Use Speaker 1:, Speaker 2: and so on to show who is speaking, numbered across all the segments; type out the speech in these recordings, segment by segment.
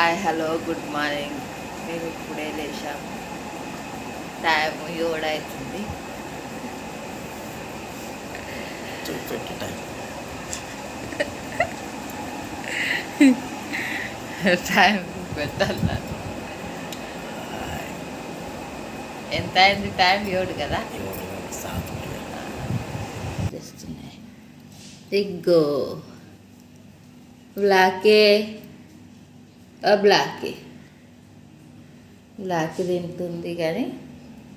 Speaker 1: Hi hello good morning. మేము ఇప్పుడే లేచాం. Time 7 అవుతుంది. టైం పెట్టాలి. ఎంత అయింది? టైం 7 కదా. చేస్తున్నాయి ఇగ్గో బ్లాకే బ్లాక్ తింటుంది కానీ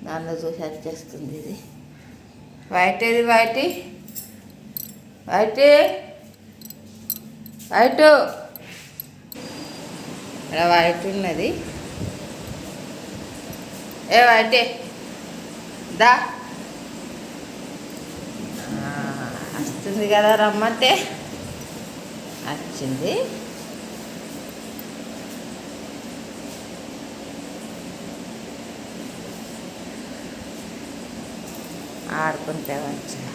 Speaker 1: నాన్న చూసి వచ్చేస్తుంది. ఇది వైట్ ఏది? వైట్ వైట్ వైట్ ఇక్కడ వైట్ ఉన్నది. ఏ వైటే దా వస్తుంది కదా, రమ్మంటే వచ్చింది. ఆడుకుంటే మంచిగా.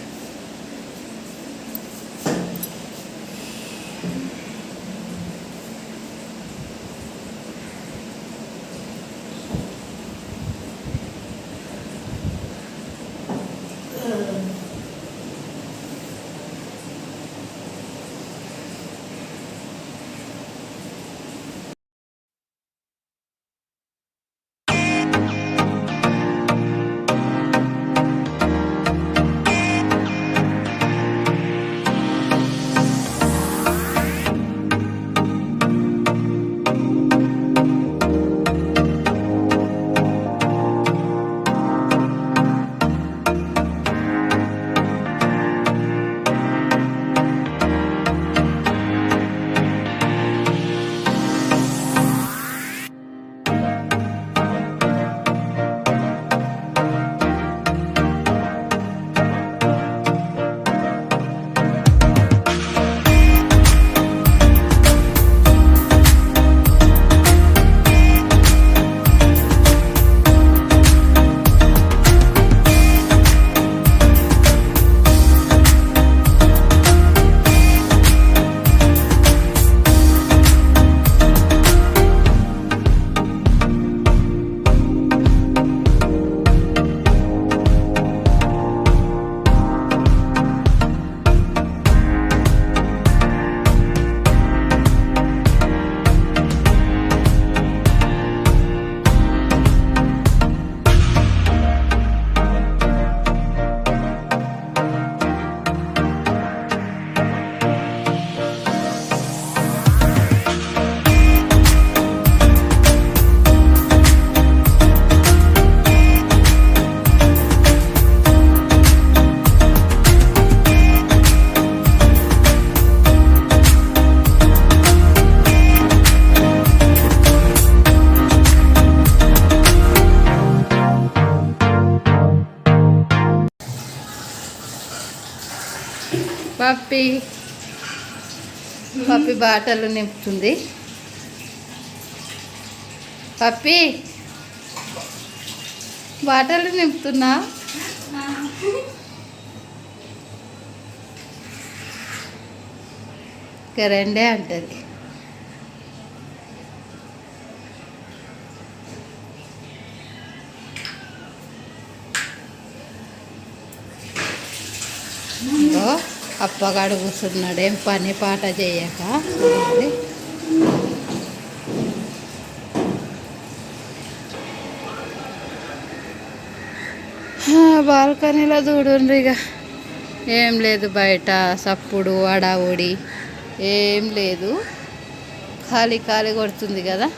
Speaker 1: పప్పి బాటలు నింపుతుంది. పప్పి బాటలు నింపుతున్నా. ఇక రెండే అంటది. అప్పగాడు కూర్చున్నాడు, ఏం పని పాట చేయక. బాల్కనీలో చూడండి. ఇక ఏం లేదు, బయట సప్పుడు అడావుడి ఏం లేదు, ఖాళీ ఖాళీ కొడుతుంది కదా.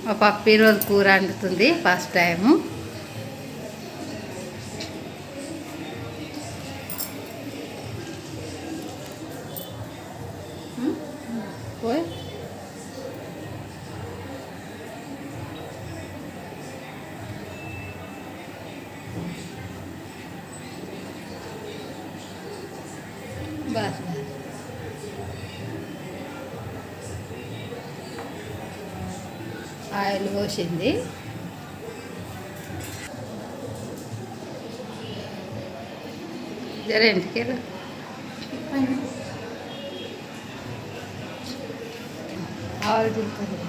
Speaker 1: మా పప్పి రోజు కూర వండుతుంది ఫస్ట్ టైము. పోయి బస్ ఆయిల్ పోసింది. జర ఇంటికి ఆయిల్ తింటుంది.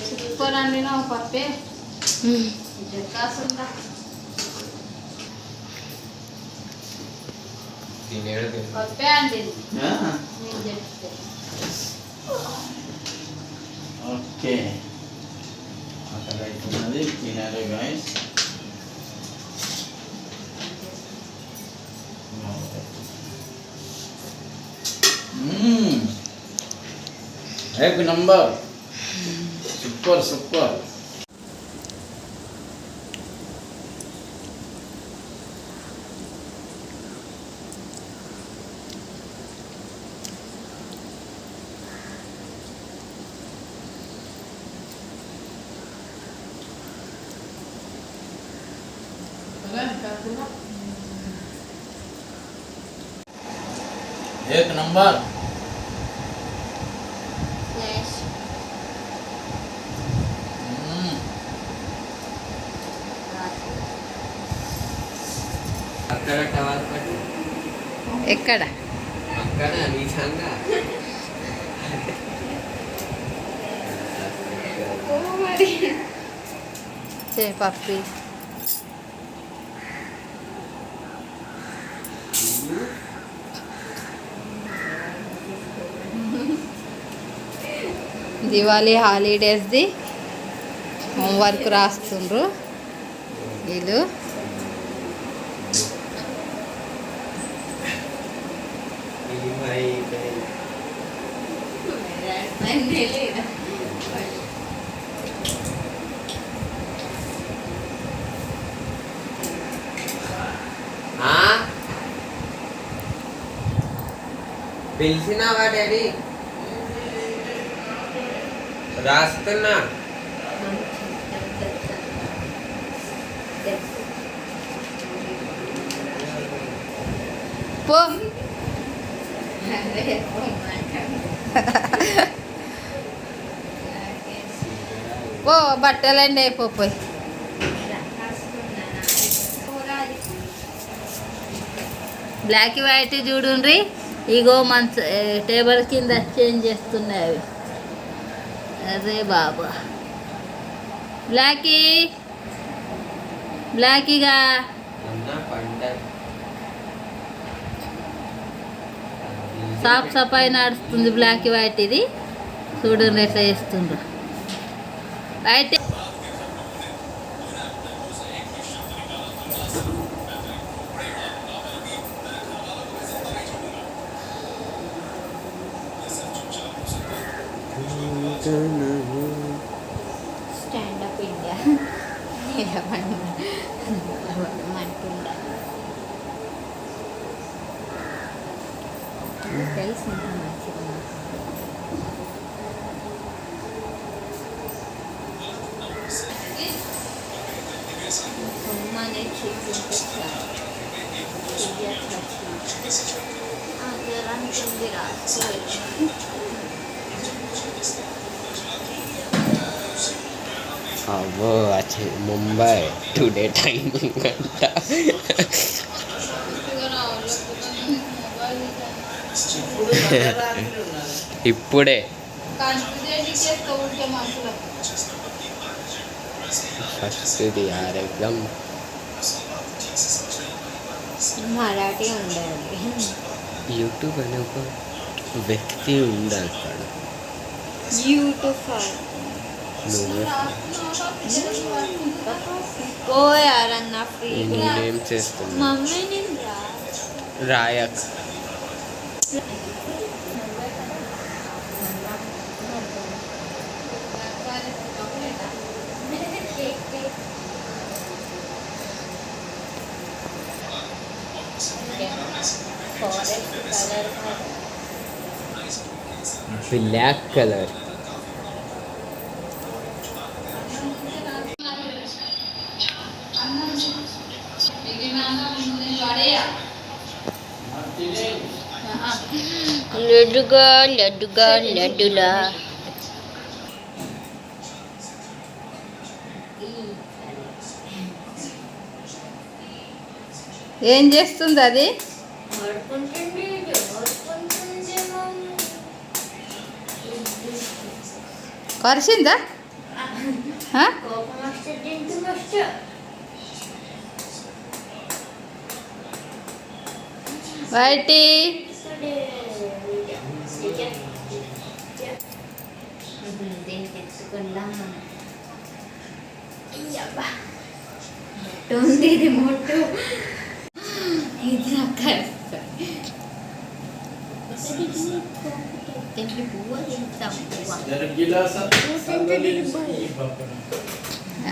Speaker 1: సూపర్ అండి నా పప్పే కాసుందా పప్పే అండి నేను చెప్తే.
Speaker 2: ఓకే అక్కడ అవుతున్నది తినాలి గాయస్. एक नंबर सुपर सुपर. एक नंबर.
Speaker 1: ఎక్కడ పప్పి దివాళీ హాలిడేస్ది హోంవర్క్ రాస్తుండ్రు వీళ్ళు.
Speaker 3: పిలిచినావా డాడీ? రాస్తున్నా.
Speaker 1: పో పో బట్టలండి అయిపోయి. బ్లాక్ వైట్ చూడుండ్రి. ఇగో మంచ టేబుల్ కింద చేంజ్ చేస్తున్నాయి అవి. అరే బాబా బ్లాకీ బ్లాకీగా సాఫ్ సఫాయి నడుస్తుంది బ్లాక్ వైట్ ఇది చూడండి ఎట్లా చేస్తుండ్రు అయితే స్టాండప్ ఇండియా తెలిసింది
Speaker 3: అబ్బో ముంబై టుడే టైమింగ్ అంట ఇప్పుడే ఫస్ట్ది ఆరోగ్యం
Speaker 1: మరాఠీ ఉండాలి
Speaker 3: యూట్యూబ్ అనే ఒక వ్యక్తి ఉండాలి అక్కడ
Speaker 1: यूट्यूब
Speaker 3: నువ్వే
Speaker 1: ओ यार अन्ना फ्री
Speaker 3: నేనేం చేస్తున్నా
Speaker 1: मम्मी ने
Speaker 3: రాయక్ బ్లాక్ కలర్
Speaker 1: లడ్డుగా లడ్డుగా లడ్డులా ఏం చేస్తుంది అది కరిసిందా వైటి ఉంది రిమోట్ ఇది నాకు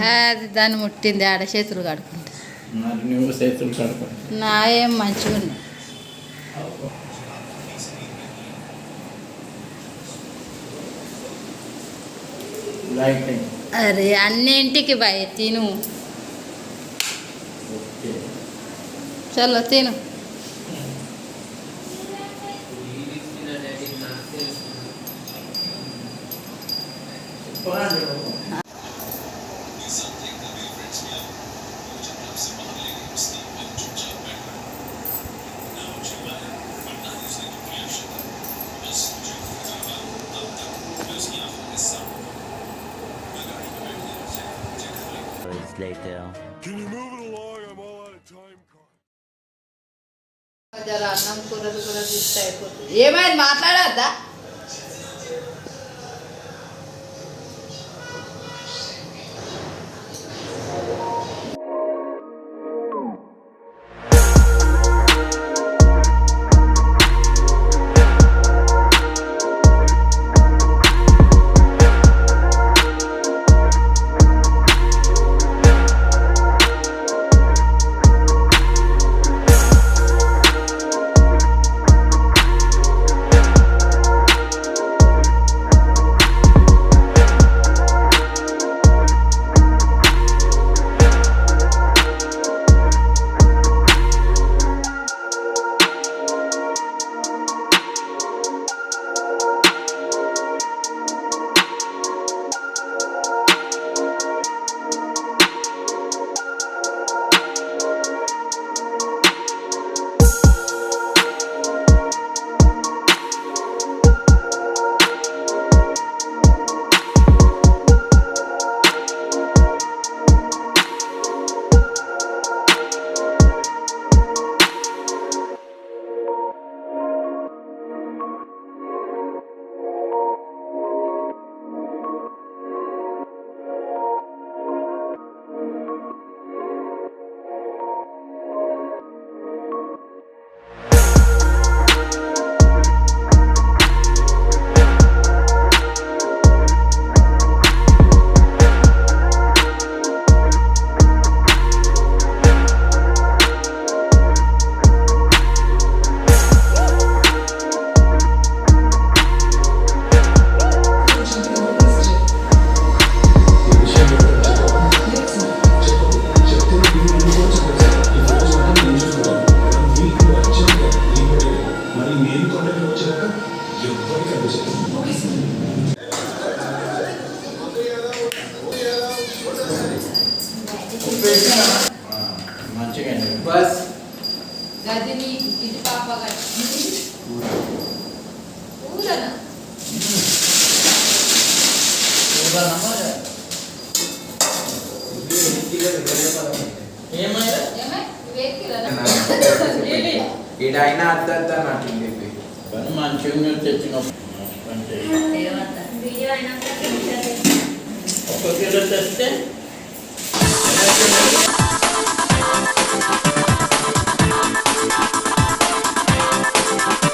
Speaker 1: అది దాన్ని ముట్టింది ఆడ చేతులు కడుకుంటా
Speaker 2: నువ్వు చేతులు కడుకుంటా
Speaker 1: నా ఏం మంచిగా ఉన్నాయి
Speaker 2: లైటింగ్
Speaker 1: అరే అన్నింటికి భయ తిను
Speaker 2: ఓకే
Speaker 1: చలో తిను
Speaker 4: Later.
Speaker 5: Can you move it along? I'm all out of time.
Speaker 1: జర అన్నం కూరలు కూడా తీస్తే అయిపోతుంది ఏమైంది మాట్లాడద్దా
Speaker 2: మంచిగా
Speaker 3: బస్
Speaker 1: గదిని ఇది పాప గది ఊరనా
Speaker 2: ఏమైనా
Speaker 1: ఏమే వేకిరనా
Speaker 3: ఇడైనా అద్దద్ద నాకు
Speaker 2: కానీ మంచిగా తెచ్చిన
Speaker 1: ఏమంట
Speaker 4: వీడియో అయినాక
Speaker 2: ఒక కిలో తెస్తే